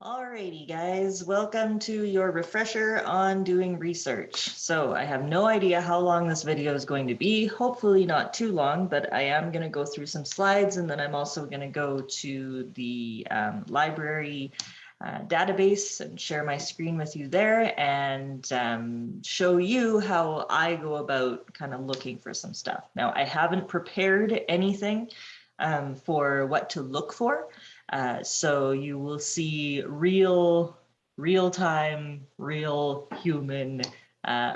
Alrighty, guys, welcome to your refresher on doing research. So I have no idea how long this video is going to be, hopefully not too long, but I am going to go through some slides and then I'm also going to go to the library database and share my screen with you there and show you how I go about kind of looking for some stuff. Now, I haven't prepared anything for what to look for. So you will see real-time, real human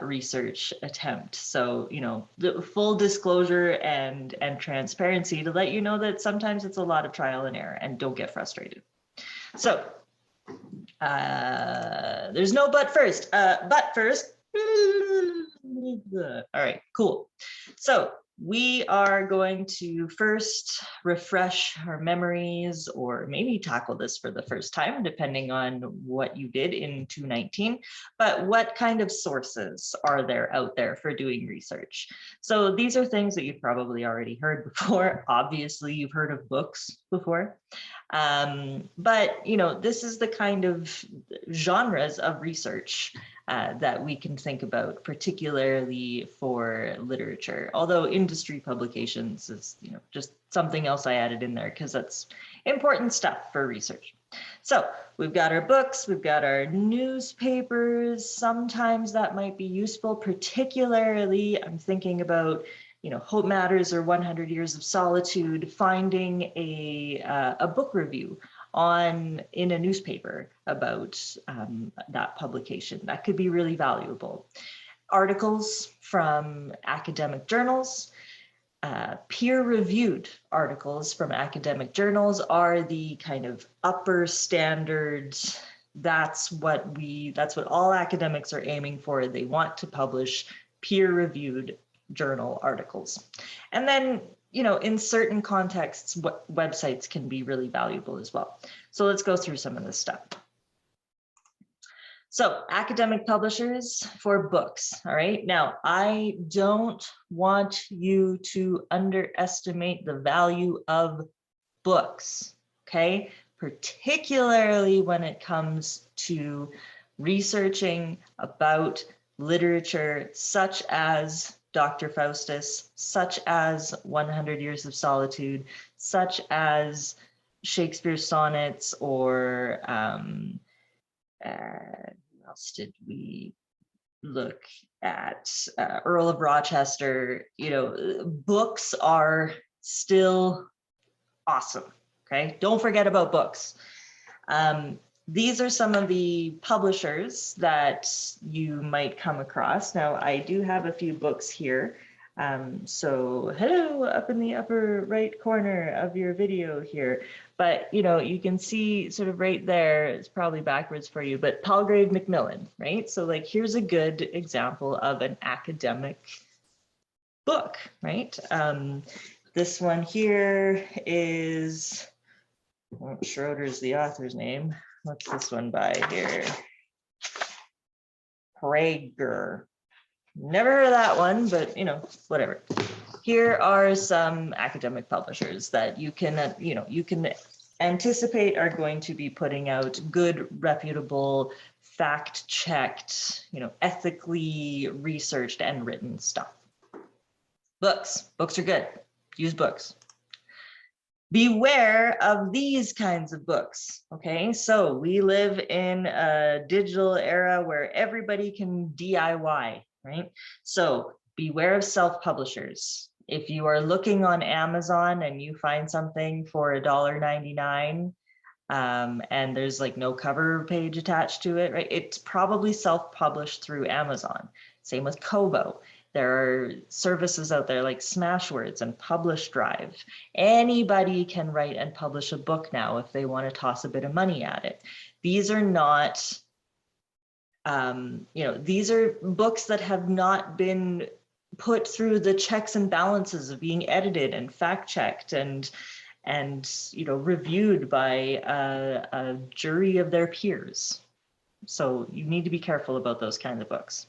research attempt. So, you know, the full disclosure and transparency to let you know that sometimes it's a lot of trial and error, and don't get frustrated. So there's no but first. But first. All right, cool. So we are going to first refresh our memories, or maybe tackle this for the first time, depending on what you did in 2019. But what kind of sources are there out there for doing research? So these are things that you've probably already heard before. Obviously, you've heard of books before. But, you know, this is the kind of genres of research that we can think about, particularly for literature, although industry publications is, you know, just something else I added in there because that's important stuff for research. So we've got our books, we've got our newspapers. Sometimes that might be useful, particularly I'm thinking about, you know, Hope Matters or 100 Years of Solitude, finding a book review in a newspaper about that publication. That could be really valuable. Articles from academic journals, peer-reviewed articles from academic journals are the kind of upper standards. That's what all academics are aiming for. They want to publish peer-reviewed journal articles. And then, you know, in certain contexts, websites can be really valuable as well. So let's go through some of this stuff. So academic publishers for books, all right? Now, I don't want you to underestimate the value of books, okay? Particularly when it comes to researching about literature such as Dr. Faustus, such as 100 Years of Solitude, such as Shakespeare's sonnets, or who else did we look at? Earl of Rochester. You know, books are still awesome, okay? Don't forget about books. These are some of the publishers that you might come across. Now, I do have a few books here. So hello, up in the upper right corner of your video here. But, you know, you can see sort of right there, it's probably backwards for you, but Palgrave Macmillan, right? So like, here's a good example of an academic book, right? This one here is, well, Schroeder's the author's name. What's this one by here? Prager. Never heard of that one, but you know, whatever. Here are some academic publishers that you can, you know, you can anticipate are going to be putting out good, reputable, fact-checked, you know, ethically researched and written stuff. Books are good. Use books. Beware of these kinds of books, okay? So we live in a digital era where everybody can DIY, right? So beware of self-publishers. If you are looking on Amazon and you find something for $1.99 and there's like no cover page attached to it, right? It's probably self-published through Amazon. Same with Kobo. There are services out there like Smashwords and Publish Drive. Anybody can write and publish a book now if they want to toss a bit of money at it. These are not, you know, these are books that have not been put through the checks and balances of being edited and fact-checked and you know, reviewed by a jury of their peers. So you need to be careful about those kinds of books.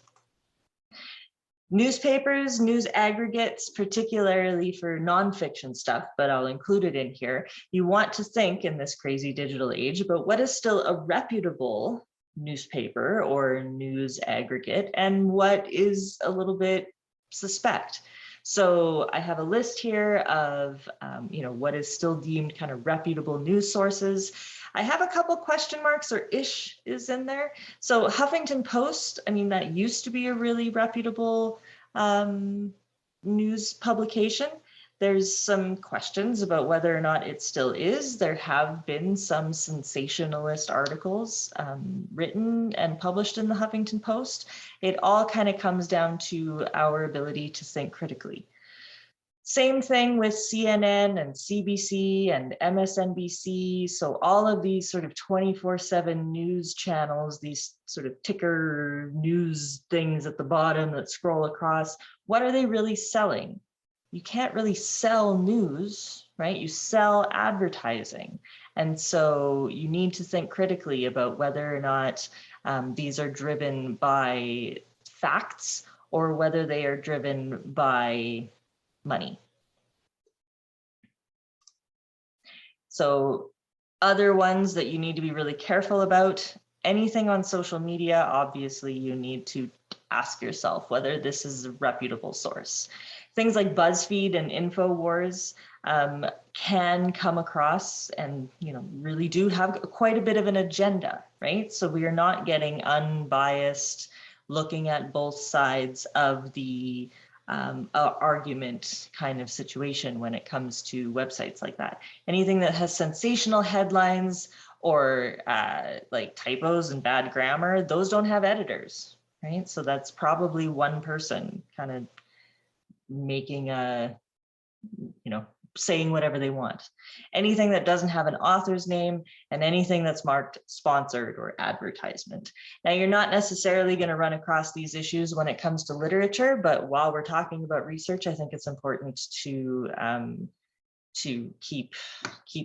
Newspapers, news aggregates, particularly for nonfiction stuff, but I'll include it in here. You want to think in this crazy digital age about what is still a reputable newspaper or news aggregate and what is a little bit suspect. So I have a list here of what is still deemed kind of reputable news sources. I have a couple question marks, or ish is in there. So Huffington Post, I mean, that used to be a really reputable news publication. There's some questions about whether or not it still is. There have been some sensationalist articles written and published in the Huffington Post. It all kind of comes down to our ability to think critically. Same thing with CNN and CBC and MSNBC. So all of these sort of 24/7 news channels, these sort of ticker news things at the bottom that scroll across, what are they really selling? You can't really sell news, right? You sell advertising. And so you need to think critically about whether or not these are driven by facts or whether they are driven by money. So other ones that you need to be really careful about, anything on social media, obviously you need to ask yourself whether this is a reputable source. Things like BuzzFeed and InfoWars can come across and really do have quite a bit of an agenda, right? So we are not getting unbiased, looking at both sides of the argument kind of situation when it comes to websites like that. Anything that has sensational headlines or like typos and bad grammar, those don't have editors, right? So that's probably one person kind of making saying whatever they want. Anything that doesn't have an author's name and anything that's marked sponsored or advertisement. Now, you're not necessarily going to run across these issues when it comes to literature, but while we're talking about research, I think it's important to keep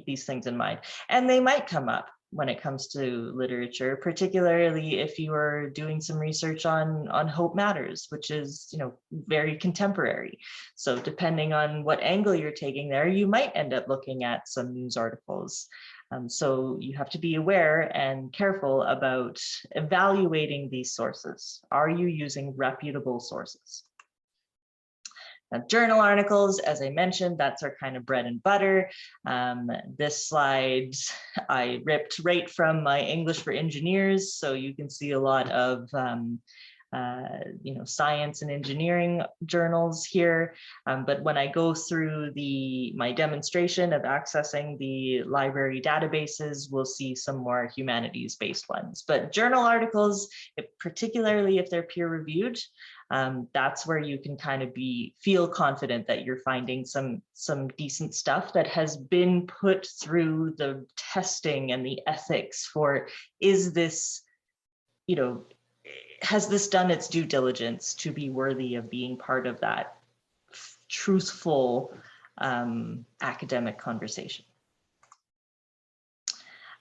these things in mind. And they might come up when it comes to literature, particularly if you are doing some research on Hope Matters, which is very contemporary. So depending on what angle you're taking there, you might end up looking at some news articles. So you have to be aware and careful about evaluating these sources. Are you using reputable sources? Now, journal articles, as I mentioned, that's our kind of bread and butter. This slide I ripped right from my English for Engineers, so you can see a lot of science and engineering journals here. But when I go through my demonstration of accessing the library databases, we'll see some more humanities-based ones. But journal articles, particularly if they're peer-reviewed, that's where you can kind of feel confident that you're finding some decent stuff that has been put through the testing and the ethics for, is this, has this done its due diligence to be worthy of being part of that truthful academic conversation.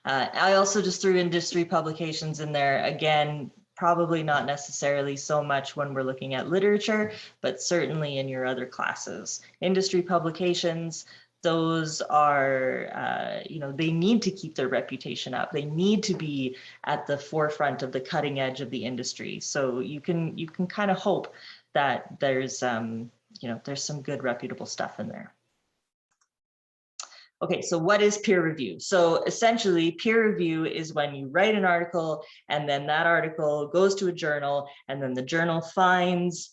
I also just threw industry publications in there. Again, probably not necessarily so much when we're looking at literature, but certainly in your other classes. Industry publications, those are, they need to keep their reputation up. They need to be at the forefront of the cutting edge of the industry. So you can kind of hope that there's some good reputable stuff in there. Okay, so what is peer review? So essentially, peer review is when you write an article and then that article goes to a journal, and then the journal finds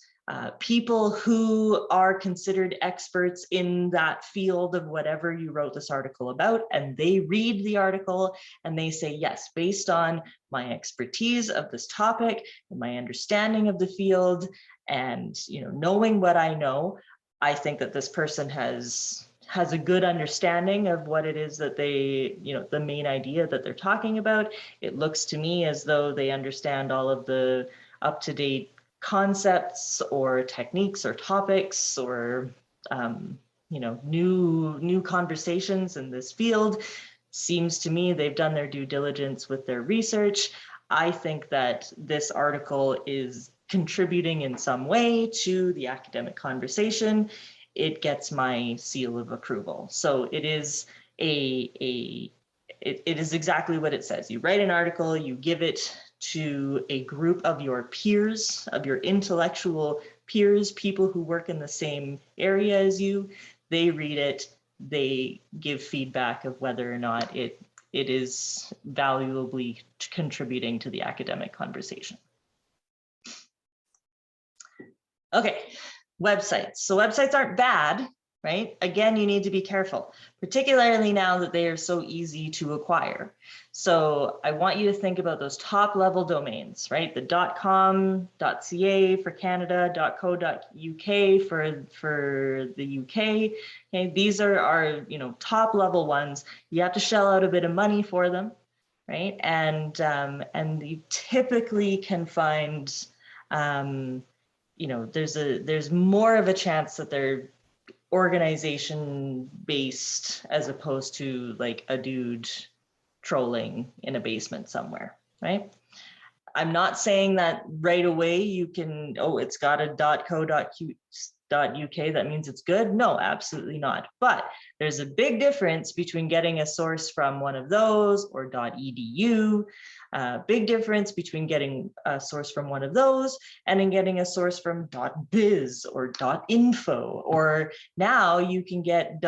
people who are considered experts in that field of whatever you wrote this article about, and they read the article and they say, yes, based on my expertise of this topic and my understanding of the field and knowing what I know, I think that this person has a good understanding of what it is that they, the main idea that they're talking about. It looks to me as though they understand all of the up-to-date concepts or techniques or topics or, new conversations in this field. Seems to me they've done their due diligence with their research. I think that this article is contributing in some way to the academic conversation, it gets my seal of approval. So it is it is exactly what it says. You write an article, you give it to a group of your peers, of your intellectual peers, people who work in the same area as you. They read it, they give feedback of whether or not it is valuably contributing to the academic conversation. Okay, websites. So websites aren't bad, right? Again, you need to be careful, particularly now that they are so easy to acquire. So I want you to think about those top level domains, right? The .com, .ca for Canada, .co.uk for the UK. Okay, these are our, you know, top level ones. You have to shell out a bit of money for them, right? And you typically can find, you know, there's more of a chance that they're organization based as opposed to like a dude trolling in a basement somewhere, right? I'm not saying that right away you can, oh, it's got a .co.uk, that means it's good. No, absolutely not. But there's a big difference between getting a source from one of those or .edu, big difference between getting a source from one of those and in getting a source from .biz or .info, or now you can get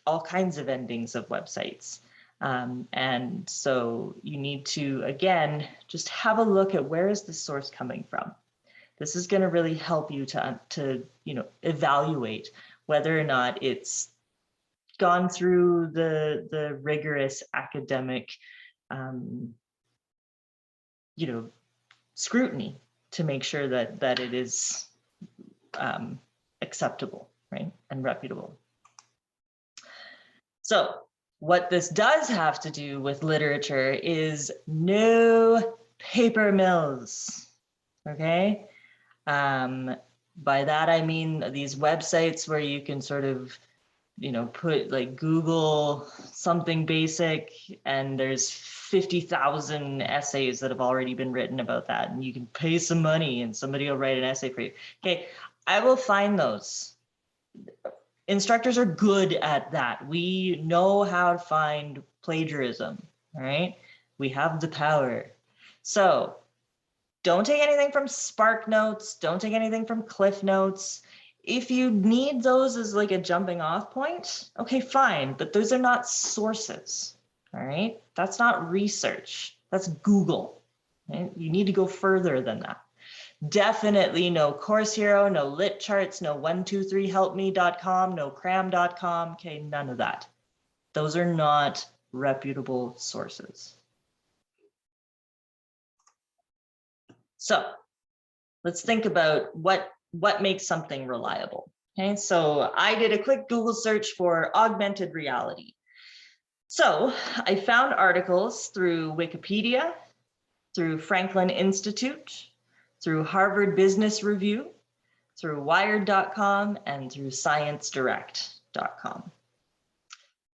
all kinds of endings of websites. And so you need to, again, just have a look at where is the source coming from. This is going to really help you to you know, evaluate whether or not it's gone through the rigorous academic you know, scrutiny to make sure that it is acceptable, right, and reputable. So what this does have to do with literature is no paper mills, okay? By that I mean these websites where you can sort of, you know, put like Google something basic and there's 50,000 essays that have already been written about that, and you can pay some money and somebody will write an essay for you. Okay, I will find those. Instructors are good at that. We know how to find plagiarism, right? We have the power. So don't take anything from SparkNotes. Don't take anything from Cliff Notes. If you need those as like a jumping off point, okay, fine, but those are not sources, all right? That's not research, that's Google, right? You need to go further than that. Definitely no Course Hero, no Lit Charts, no 123helpme.com, no cram.com, okay, none of that. Those are not reputable sources. So let's think about what makes something reliable. Okay, so I did a quick Google search for augmented reality. So I found articles through Wikipedia, through Franklin Institute, through Harvard Business Review, through Wired.com, and through ScienceDirect.com.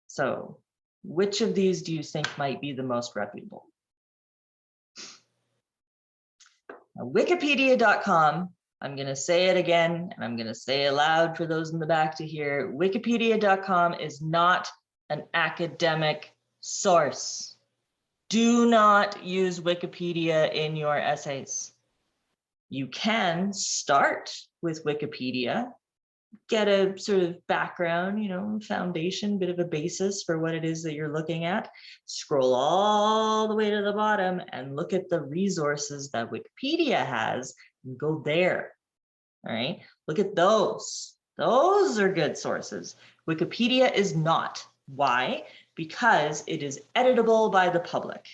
So which of these do you think might be the most reputable? Now, Wikipedia.com, I'm going to say it again, and I'm going to say it loud for those in the back to hear. Wikipedia.com is not an academic source. Do not use Wikipedia in your essays. You can start with Wikipedia, get a sort of background, you know, foundation, bit of a basis for what it is that you're looking at. Scroll all the way to the bottom and look at the resources that Wikipedia has and go there. All right, look at those. Those are good sources. Wikipedia is not. Why? Because it is editable by the public.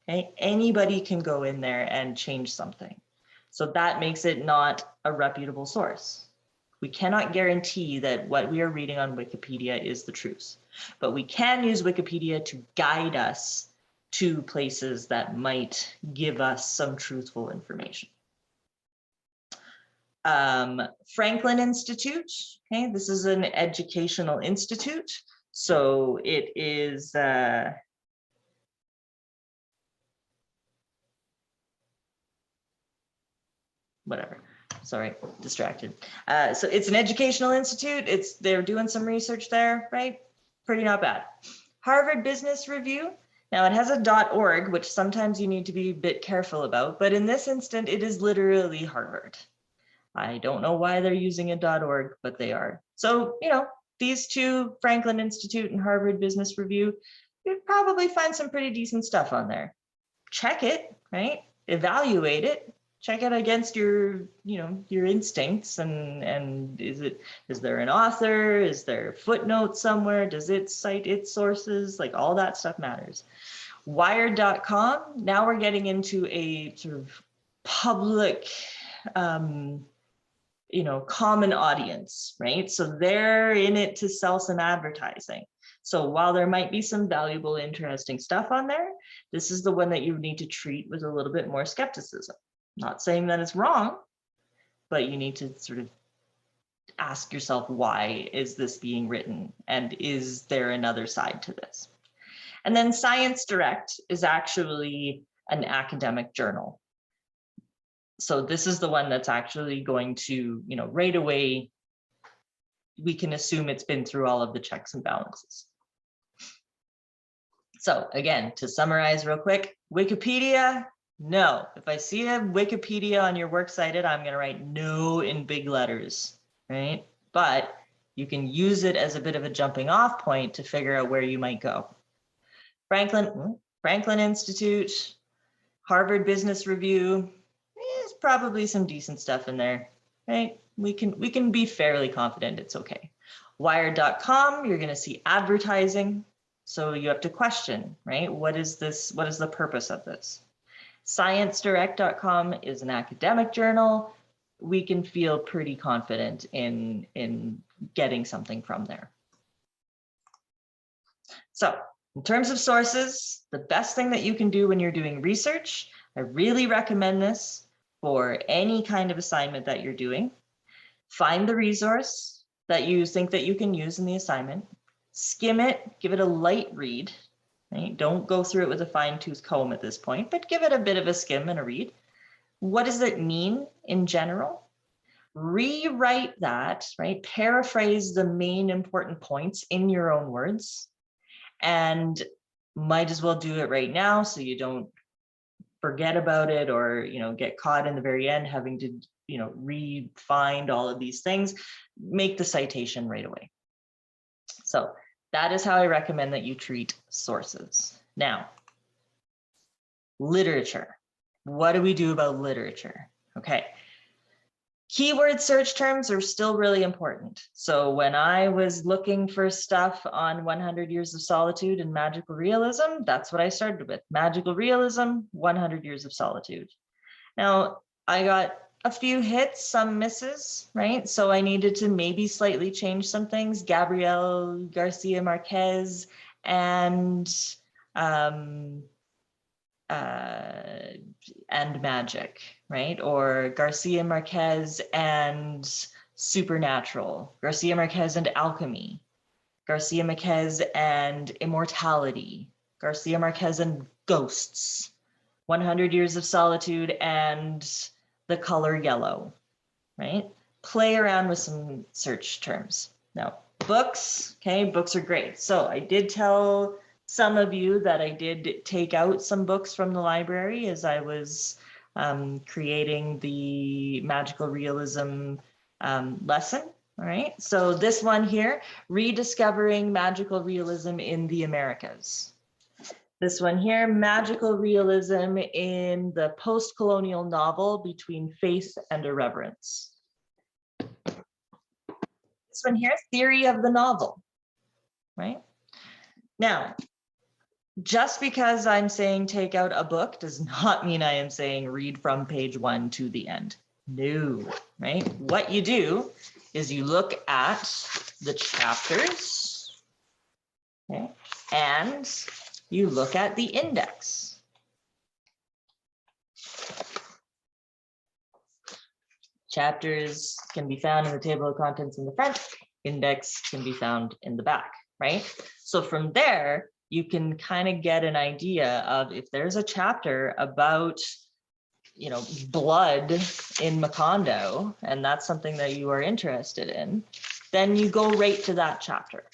Okay, anybody can go in there and change something. So that makes it not a reputable source. We cannot guarantee that what we are reading on Wikipedia is the truth, but we can use Wikipedia to guide us to places that might give us some truthful information. Franklin Institute, okay, this is an educational institute. So it is, whatever. Sorry, distracted. So it's an educational institute. They're doing some research there, right? Pretty not bad. Harvard Business Review. Now it has a .org, which sometimes you need to be a bit careful about, but in this instant, it is literally Harvard. I don't know why they're using a .org, but they are. So, these two, Franklin Institute and Harvard Business Review, you'd probably find some pretty decent stuff on there. Check it, right? Evaluate it. Check it against your instincts, and is there an author? Is there a footnote somewhere? Does it cite its sources? Like, all that stuff matters. Wired.com, now we're getting into a sort of public, common audience, right? So they're in it to sell some advertising. So while there might be some valuable, interesting stuff on there, this is the one that you need to treat with a little bit more skepticism. Not saying that it's wrong, but you need to sort of ask yourself, why is this being written? And is there another side to this? And then Science Direct is actually an academic journal. So this is the one that's actually going to, right away, we can assume it's been through all of the checks and balances. So again, to summarize real quick, Wikipedia, no. If I see a Wikipedia on your works cited, I'm going to write no in big letters, right? But you can use it as a bit of a jumping off point to figure out where you might go. Franklin Institute, Harvard Business Review, there's probably some decent stuff in there, right? We can be fairly confident it's okay. Wired.com, you're going to see advertising. So you have to question, right? What is this? What is the purpose of this? ScienceDirect.com is an academic journal. We can feel pretty confident in getting something from there. So in terms of sources, the best thing that you can do when you're doing research, I really recommend this for any kind of assignment that you're doing. Find the resource that you think that you can use in the assignment, skim it, give it a light read, right? Don't go through it with a fine-tooth comb at this point, but give it a bit of a skim and a read. What does it mean in general? Rewrite that, right? Paraphrase the main important points in your own words, and might as well do it right now so you don't forget about it or get caught in the very end having to re-find all of these things. Make the citation right away. So that is how I recommend that you treat sources. Now, literature. What do we do about literature? Okay. Keyword search terms are still really important. So when I was looking for stuff on 100 Years of Solitude and Magical Realism, that's what I started with. Magical Realism, 100 Years of Solitude. Now, I got a few hits, some misses, right? So I needed to maybe slightly change some things. Gabriel Garcia Marquez and magic, right? Or Garcia Marquez and supernatural, Garcia Marquez and alchemy, Garcia Marquez and immortality, Garcia Marquez and ghosts, 100 Years of Solitude and the color yellow, right? Play around with some search terms. Now, books, okay, books are great. So I did tell some of you that I did take out some books from the library as I was creating the magical realism lesson. All right, so this one here, Rediscovering Magical Realism in the Americas. This one here, Magical Realism in the Post-Colonial Novel Between Faith and Irreverence. This one here, Theory of the Novel, right? Now, just because I'm saying take out a book does not mean I am saying read from page 1 to the end. No, right? What you do is you look at the chapters, okay, and you look at the index. Chapters can be found in the table of contents in the front, index can be found in the back, right? So from there, you can kind of get an idea of if there's a chapter about blood in Macondo, and that's something that you are interested in, then you go right to that chapter,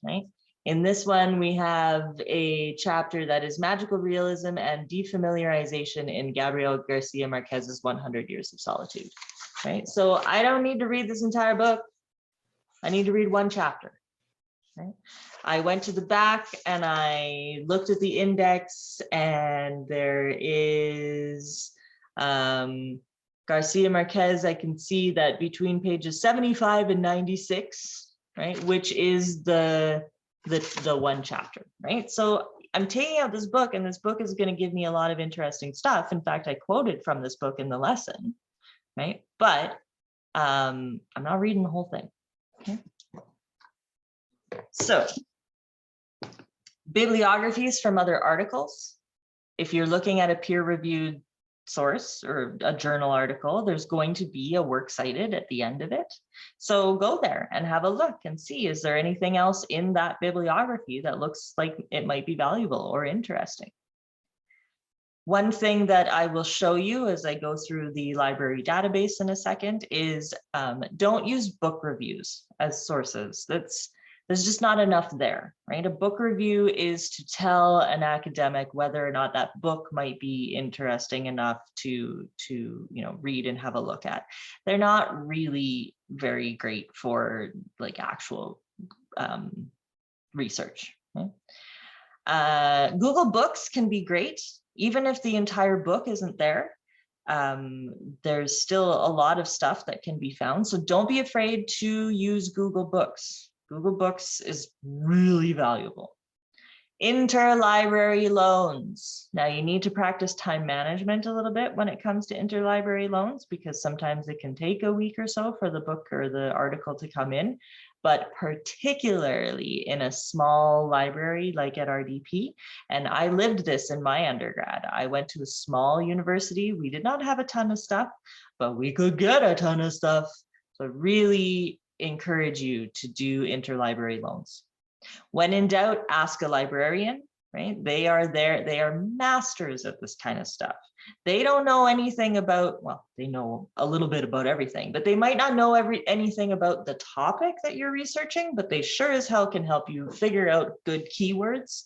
right? In this one, we have a chapter that is magical realism and defamiliarization in Gabriel Garcia Marquez's 100 Years of Solitude, right? So I don't need to read this entire book. I need to read one chapter. Right? I went to the back and I looked at the index, and there is Garcia Marquez. I can see that between pages 75 and 96, right, which is the one chapter, right? So I'm taking out this book, and this book is going to give me a lot of interesting stuff. In fact, I quoted from this book in the lesson, right? But I'm not reading the whole thing. Okay. So, bibliographies from other articles. If you're looking at a peer-reviewed source or a journal article, there's going to be a works cited at the end of it. So go there and have a look and see, is there anything else in that bibliography that looks like it might be valuable or interesting? One thing that I will show you as I go through the library database in a second is don't use book reviews as sources. There's just not enough there, right? A book review is to tell an academic whether or not that book might be interesting enough to read and have a look at. They're not really very great for like actual research. Right? Google Books can be great, even if the entire book isn't there. There's still a lot of stuff that can be found, so don't be afraid to use Google Books. Google Books is really valuable. Interlibrary loans. Now you need to practice time management a little bit when it comes to interlibrary loans, because sometimes it can take a week or so for the book or the article to come in, but particularly in a small library like at RDP. And I lived this in my undergrad. I went to a small university. We did not have a ton of stuff, but we could get a ton of stuff. So really encourage you to do interlibrary loans. When in doubt, ask a librarian, right? They are there, they are masters at this kind of stuff. They don't know anything about, well, they know a little bit about everything, but they might not know anything about the topic that you're researching, but they sure as hell can help you figure out good keywords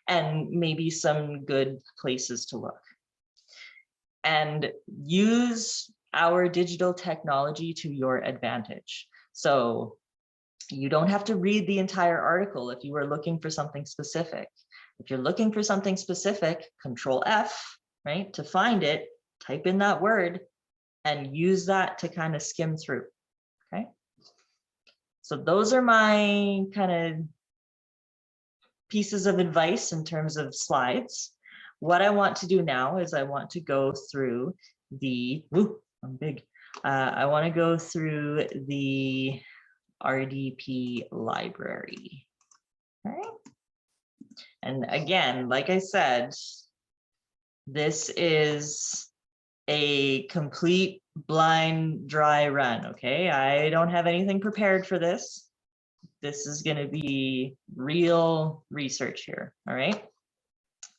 and maybe some good places to look. And use our digital technology to your advantage. So you don't have to read the entire article if you are looking for something specific. If you're looking for something specific, Control F, right, to find it, type in that word and use that to kind of skim through, okay? So those are my kind of pieces of advice in terms of slides. What I want to do now is I want to go through the, I'm big. I want to go through the RDP library. All right. And again, like I said, this is a complete blind dry run. Okay, I don't have anything prepared for this. This is going to be real research here. All right.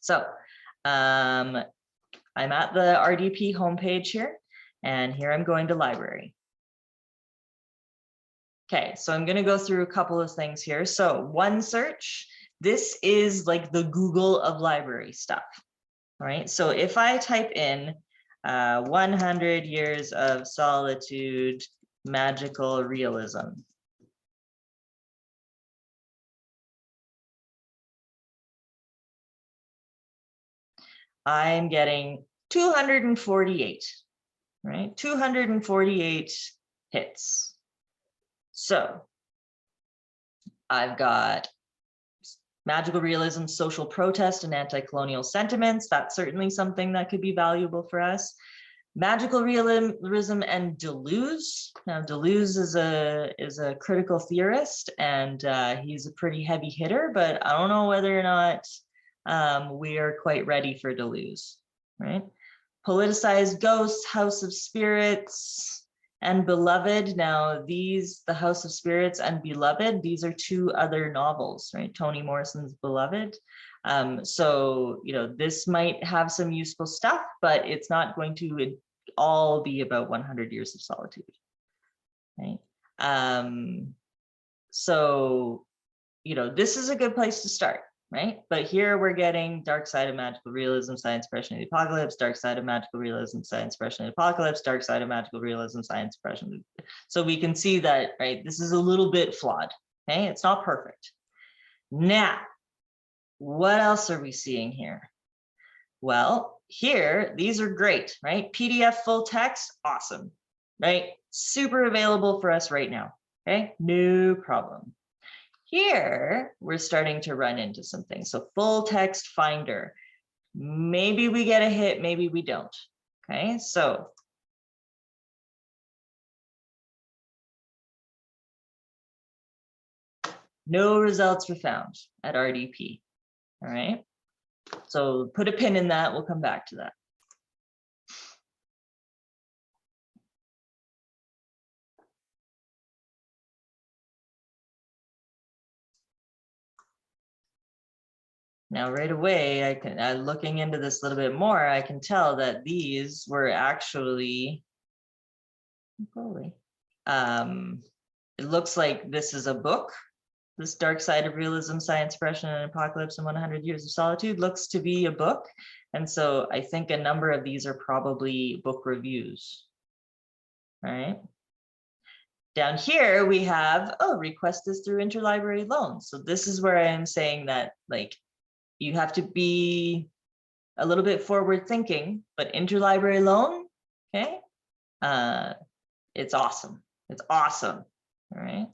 So I'm at the RDP homepage here, and here I'm going to library. Okay, so I'm going to go through a couple of things here. So OneSearch, this is like the Google of library stuff. All right, so if I type in 100 Years of Solitude, Magical Realism. I'm getting 248, right? 248 hits. So I've got magical realism, social protest, and anti-colonial sentiments. That's certainly something that could be valuable for us. Magical realism and Deleuze. Now, Deleuze is a critical theorist, and he's a pretty heavy hitter, but I don't know whether or not we are quite ready for Deleuze, right? Politicized Ghosts, House of Spirits, and Beloved. Now these, the House of Spirits and Beloved, these are two other novels, right? Toni Morrison's Beloved. So, this might have some useful stuff, but it's not going to all be about 100 Years of Solitude, right? So, this is a good place to start, right? But here we're getting Dark Side of Magical Realism, Science Suppression of the Apocalypse, Dark Side of Magical Realism, Science Suppression of the Apocalypse, Dark Side of Magical Realism, Science Suppression. So we can see that, right, this is a little bit flawed, okay? It's not perfect. Now, what else are we seeing here? Well, here, these are great, right? PDF full text, awesome, right? Super available for us right now, okay? No problem. Here, we're starting to run into some things. So full text finder, maybe we get a hit, maybe we don't, okay? So no results were found at RDP, all right? So put a pin in that, we'll come back to that. Now, right away, I can, looking into this a little bit more, I can tell that these were actually, it looks like this is a book. This Dark Side of Realism, Science Suppression and Apocalypse in 100 Years of Solitude looks to be a book. And so I think a number of these are probably book reviews, all right? Down here, we have, request this through interlibrary loan. So this is where I am saying that, like, you have to be a little bit forward thinking, but interlibrary loan, okay? It's awesome. It's awesome, all right?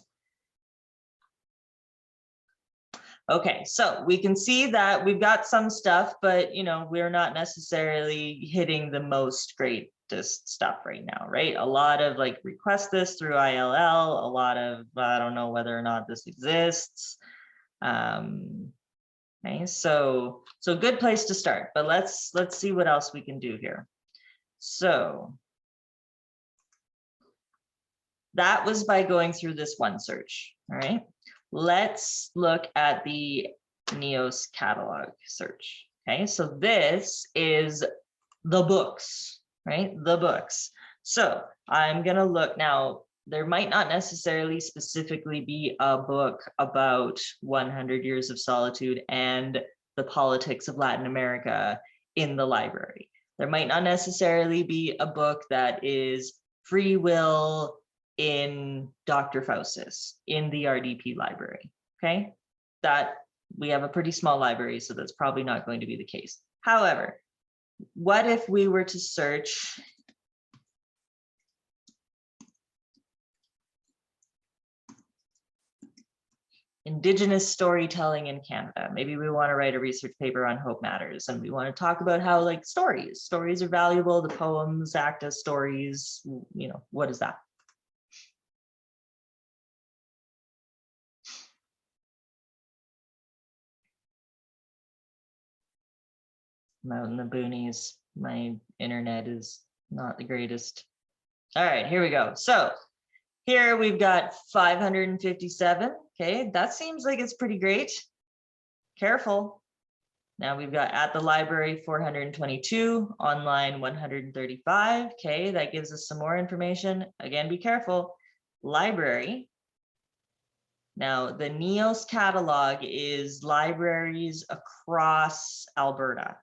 Okay, so we can see that we've got some stuff, but we're not necessarily hitting the most greatest stuff right now, right? A lot of like request this through ILL, a lot of I don't know whether or not this exists. Okay, so good place to start, but let's see what else we can do here. So that was by going through this one search, all right? Let's look at the NEOS catalog search. Okay, so this is the books, right? The books. So I'm gonna look now. There might not necessarily specifically be a book about 100 Years of Solitude and the politics of Latin America in the library. There might not necessarily be a book that is free will in Dr. Faustus in the RDP library, okay? That we have a pretty small library, so that's probably not going to be the case. However, what if we were to search Indigenous storytelling in Canada? Maybe we want to write a research paper on Hope Matters, and we want to talk about how like stories are valuable, the poems act as stories, what is that? I'm out in the boonies. My internet is not the greatest. All right, here we go. So here we've got 557. Okay, that seems like it's pretty great. Careful. Now we've got at the library 422, online 135. Okay, that gives us some more information. Again, be careful. Library. Now the NEOS catalog is libraries across Alberta.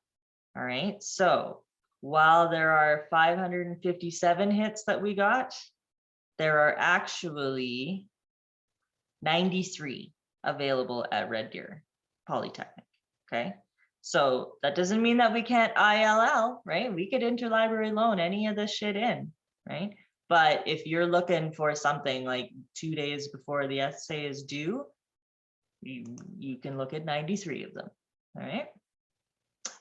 All right, so while there are 557 hits that we got, there are actually 93 available at Red Deer Polytechnic, okay? So that doesn't mean that we can't ILL, right? We could interlibrary loan any of this shit in, right? But if you're looking for something like 2 days before the essay is due, you can look at 93 of them, all right?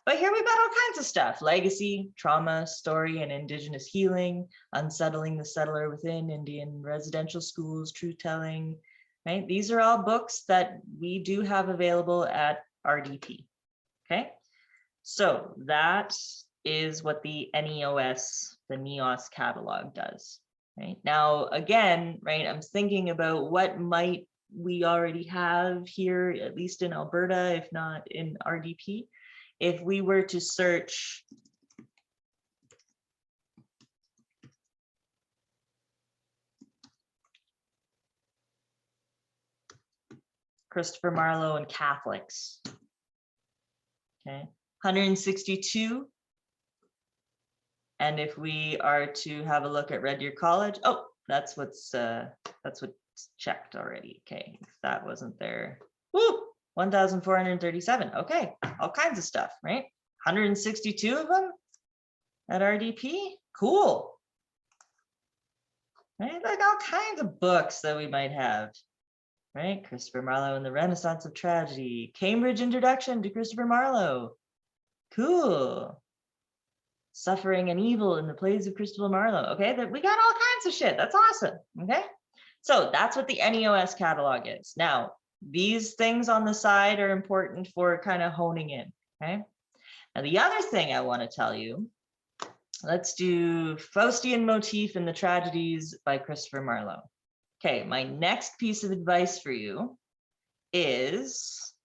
But here we've got all kinds of stuff: legacy, trauma, story, and Indigenous healing, unsettling the settler within, Indian residential schools, truth telling, right? These are all books that we do have available at RDP, okay? So that is what the NEOS, the NEOS catalog does, right? Now, again, right, I'm thinking about what might we already have here, at least in Alberta, if not in RDP. If we were to search Christopher Marlowe and Catholics, okay, 162. And if we are to have a look at Red Deer College, oh, that's what's checked already. Okay, if that wasn't there, woo, 1,437. Okay, all kinds of stuff, right? 162 of them at RDP. Cool. Right, like all kinds of books that we might have. Right, Christopher Marlowe and the Renaissance of Tragedy, Cambridge Introduction to Christopher Marlowe. Cool. Suffering and Evil in the Plays of Christopher Marlowe. Okay, that we got all kinds of shit. That's awesome. Okay, so that's what the NEOS catalog is. Now, these things on the side are important for kind of honing in. Okay, now the other thing I want to tell you, let's do Faustian Motif in the Tragedies by Christopher Marlowe. Okay, my next piece of advice for you is,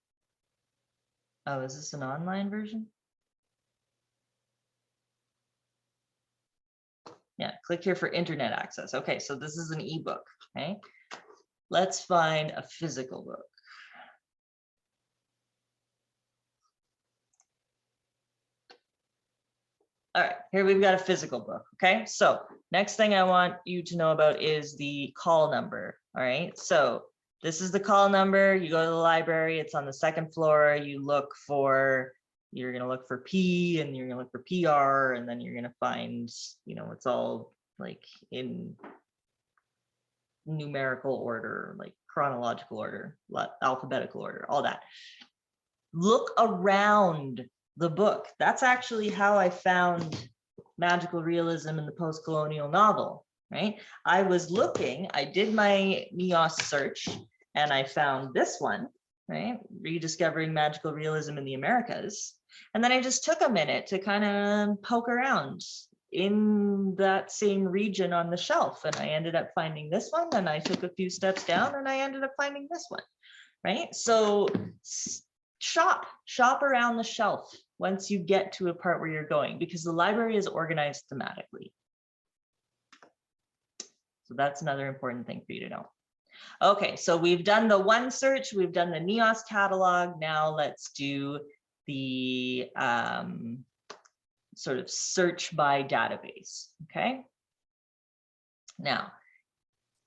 oh, is this an online version? Yeah, click here for internet access. Okay, so this is an ebook. Okay, let's find a physical book. All right, here we've got a physical book. Okay, so next thing I want you to know about is the call number. All right, so this is the call number. You go to the library, it's on the second floor. You look for, you're going to look for P and you're going to look for PR, and then you're going to find, you know, it's all like in numerical order, like chronological order, alphabetical order, all that. Look around the book. That's actually how I found magical realism in the post-colonial novel, right? I was looking, I did my NEOS search and I found this one, right? Rediscovering Magical Realism in the Americas. And then I just took a minute to kind of poke around in that same region on the shelf. And I ended up finding this one, and I took a few steps down and I ended up finding this one, right? So shop around the shelf once you get to a part where you're going, because the library is organized thematically. So that's another important thing for you to know. Okay, so we've done the one search, we've done the NEOS catalog. Now let's do the sort of search by database. Okay. Now,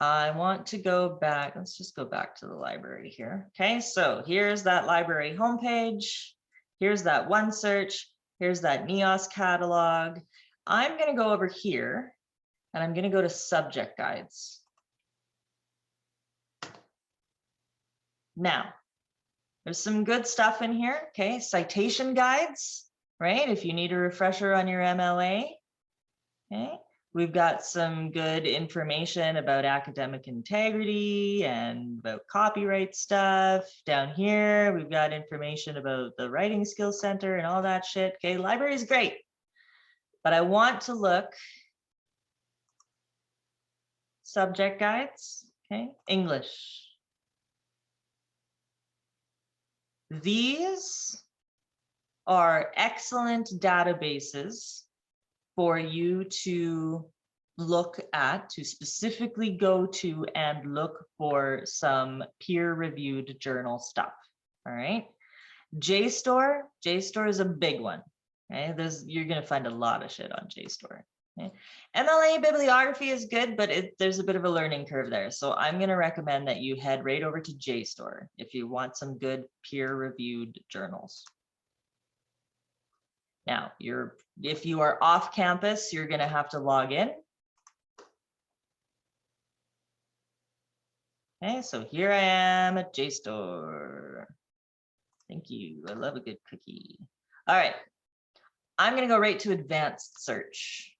I want to go back. Let's just go back to the library here. Okay, so here's that library homepage. Here's that one search. Here's that NEOS catalog. I'm going to go over here and I'm going to go to subject guides. Now, there's some good stuff in here. Okay, citation guides, right? If you need a refresher on your MLA. Okay. We've got some good information about academic integrity and about copyright stuff. Down here, we've got information about the Writing Skills Center and all that shit. Okay, library is great, but I want to look subject guides, okay, English. These are excellent databases for you to look at, to specifically go to and look for some peer-reviewed journal stuff. All right. JSTOR is a big one. Okay, you're going to find a lot of shit on JSTOR. Okay? MLA bibliography is good, but there's a bit of a learning curve there. So I'm going to recommend that you head right over to JSTOR if you want some good peer-reviewed journals. Now, if you are off campus, you're going to have to log in. Okay, so here I am at JSTOR. Thank you. I love a good cookie. All right. I'm going to go right to advanced search.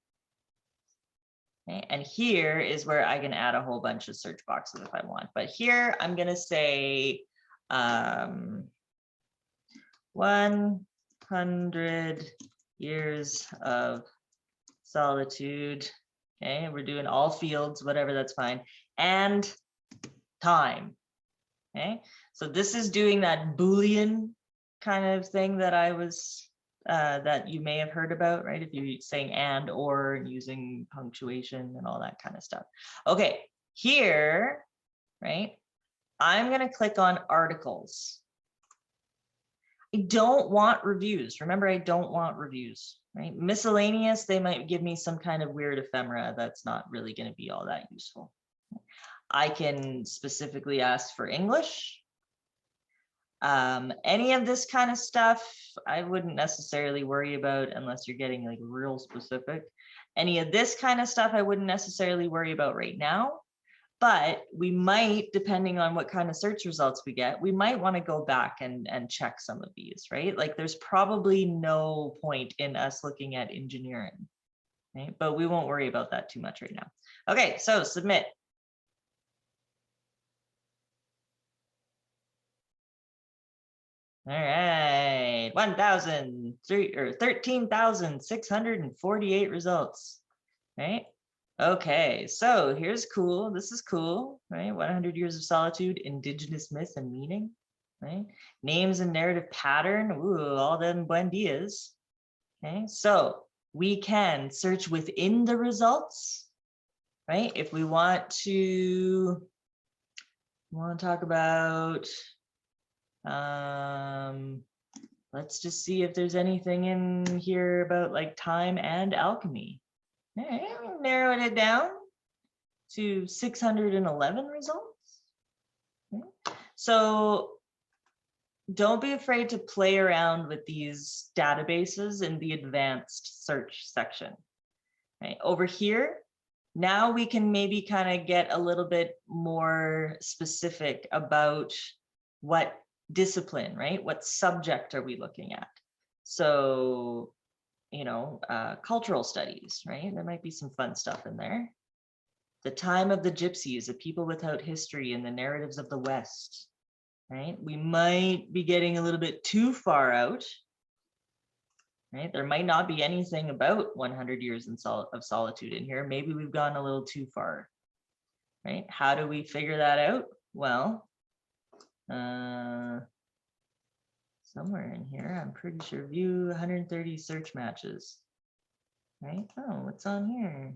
Okay, and here is where I can add a whole bunch of search boxes if I want. But here I'm going to say 100 years of solitude. Okay, we're doing all fields, whatever, that's fine. And time. Okay, so this is doing that Boolean kind of thing that I was that you may have heard about, right? If you're saying and or using punctuation and all that kind of stuff. Okay, here, right? I'm going to click on articles. I don't want reviews. Remember, I don't want reviews, right? Miscellaneous, they might give me some kind of weird ephemera that's not really going to be all that useful. I can specifically ask for English. Any of this kind of stuff, I wouldn't necessarily worry about unless you're getting like real specific. Any of this kind of stuff, I wouldn't necessarily worry about right now. But we might, depending on what kind of search results we get, we might want to go back and check some of these, right? Like there's probably no point in us looking at engineering, right? But we won't worry about that too much right now. Okay, so submit. All right, 13,648 results, right? Okay, so here's cool. This is cool, right? 100 Years of Solitude, Indigenous Myth and Meaning, right? Names and narrative pattern, ooh, all them buen dias. Okay, so we can search within the results, right? If we want to talk about, let's just see if there's anything in here about like time and alchemy. All right, narrowed it down to 611 results. Okay. So don't be afraid to play around with these databases in the advanced search section. Right over here, now we can maybe kind of get a little bit more specific about what discipline, right? What subject are we looking at? So, you know, cultural studies, right? There might be some fun stuff in there. The Time of the Gypsies, a people without history in the narratives of the West, right? We might be getting a little bit too far out, right? There might not be anything about 100 years of solitude in here. Maybe we've gone a little too far, right? How do we figure that out? Well, somewhere in here, I'm pretty sure view 130 search matches, right? Oh, what's on here?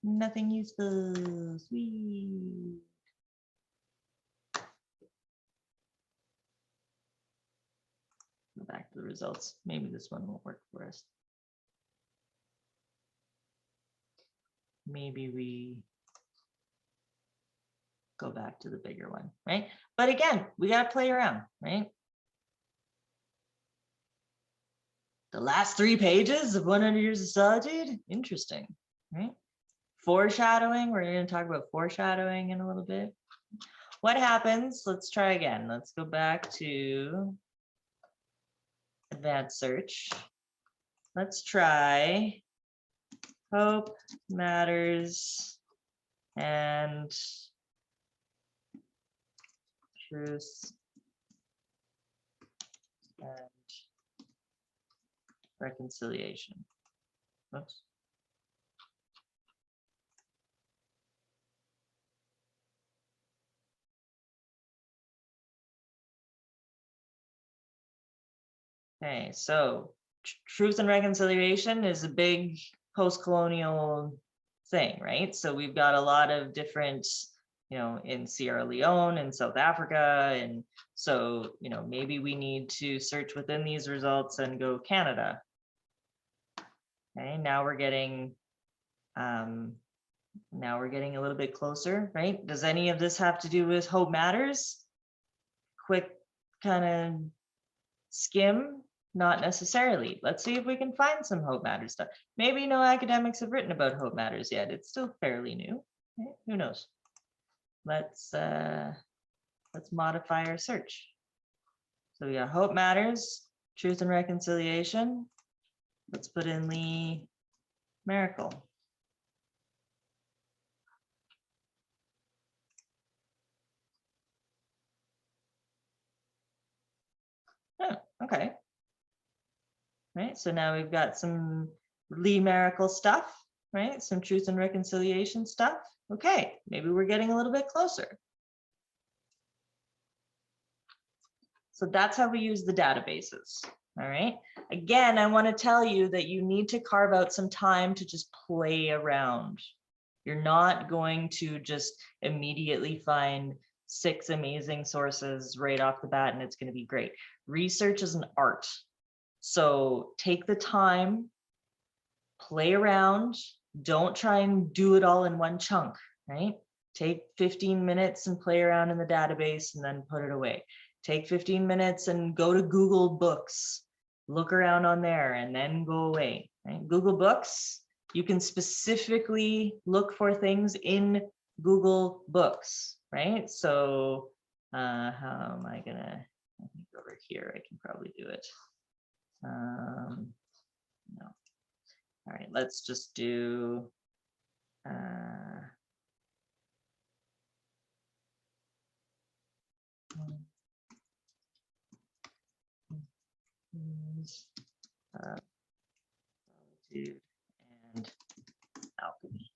Nothing useful. Sweet. Go back to the results. Maybe this one won't work for us. Maybe we go back to the bigger one, right? But again, we got to play around, right? The last 3 pages of 100 Years of Solitude, interesting, right? Foreshadowing, we're going to talk about foreshadowing in a little bit. What happens? Let's try again. Let's go back to advanced search. Let's try hope matters and truth and reconciliation. Oops. Okay, so truth and reconciliation is a big post-colonial thing, right? So we've got a lot of different, you know, in Sierra Leone and South Africa. And so, you know, maybe we need to search within these results and go Canada. Okay, now we're getting a little bit closer, right? Does any of this have to do with Hope Matters? Quick kind of skim, not necessarily. Let's see if we can find some Hope Matters stuff. Maybe no academics have written about Hope Matters yet. It's still fairly new. Right? Who knows? Let's modify our search. So we got Hope Matters, Truth and Reconciliation. Let's put in Lee Maracle. Oh, okay. right? So now we've got some Lee Maracle stuff, right? Some Truth and Reconciliation stuff. Okay, maybe we're getting a little bit closer. So that's how we use the databases. All right. Again, I want to tell you that you need to carve out some time to just play around. You're not going to just immediately find 6 amazing sources right off the bat and it's going to be great. Research is an art. So take the time, play around. Don't try and do it all in one chunk, right? Take 15 minutes and play around in the database and then put it away. Take 15 minutes and go to Google Books, look around on there and then go away, right? Google Books, you can specifically look for things in Google Books, right? So how am I gonna, I think over here, I can probably do it. No. All right, let's just do solitude and alchemy.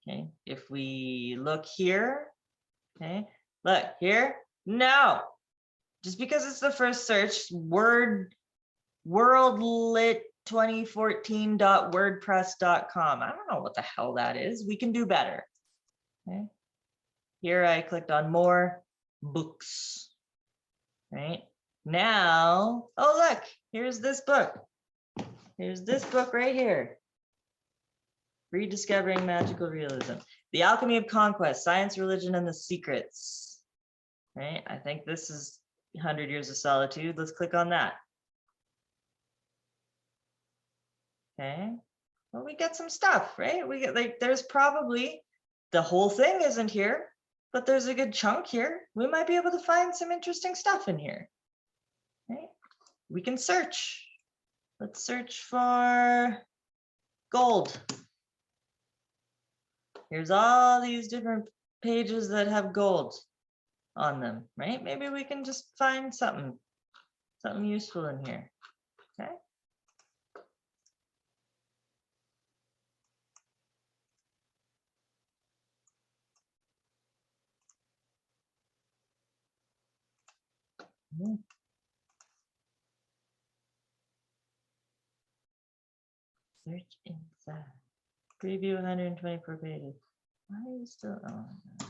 Okay, if we look here, okay, look here, no, just because it's the first search, worldlit2014.wordpress.com. I don't know what the hell that is. We can do better. Okay, here I clicked on more books, right? Now, oh, look, here's this book. Here's this book right here. Rediscovering Magical Realism. The Alchemy of Conquest, Science, Religion, and the Secrets. Right? I think this is 100 Years of Solitude. Let's click on that. Okay. Well, we get some stuff, right? We get like, there's probably, the whole thing isn't here, but there's a good chunk here. We might be able to find some interesting stuff in here. Right? We can search. Let's search for gold. Here's all these different pages that have gold on them, right? Maybe we can just find something useful in here, okay? Search inside. Preview 124 pages. Why are you still? Oh, no.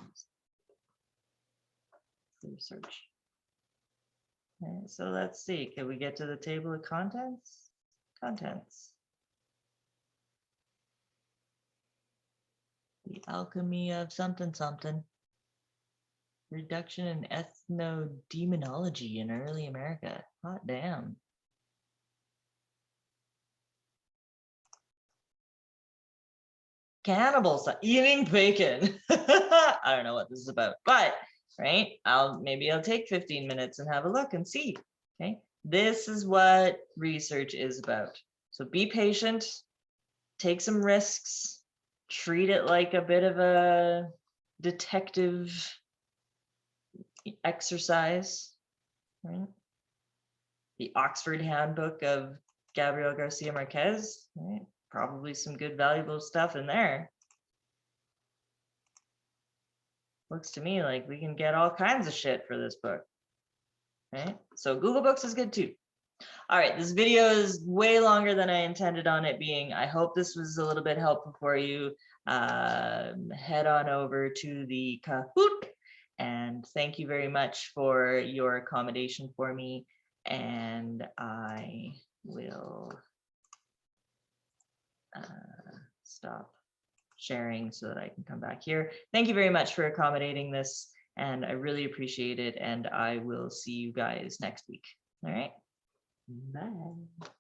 Search. Okay, so let's see. Can we get to the table of contents? Contents. The alchemy of something something. Reduction in ethnodemonology in early America. Hot damn. Cannibals eating bacon. I don't know what this is about, but right, maybe I'll take 15 minutes and have a look and see. Okay, this is what research is about. So be patient, take some risks, treat it like a bit of a detective exercise. Right? The Oxford Handbook of Gabriel Garcia Marquez. Right? Probably some good valuable stuff in there. Looks to me like we can get all kinds of shit for this book. Right? So Google Books is good too. All right, this video is way longer than I intended on it being. I hope this was a little bit helpful for you. Head on over to the Kahoot, and thank you very much for your accommodation for me. And I will stop sharing so that I can come back here. Thank you very much for accommodating this, and I really appreciate it. And I will see you guys next week. All right. Bye.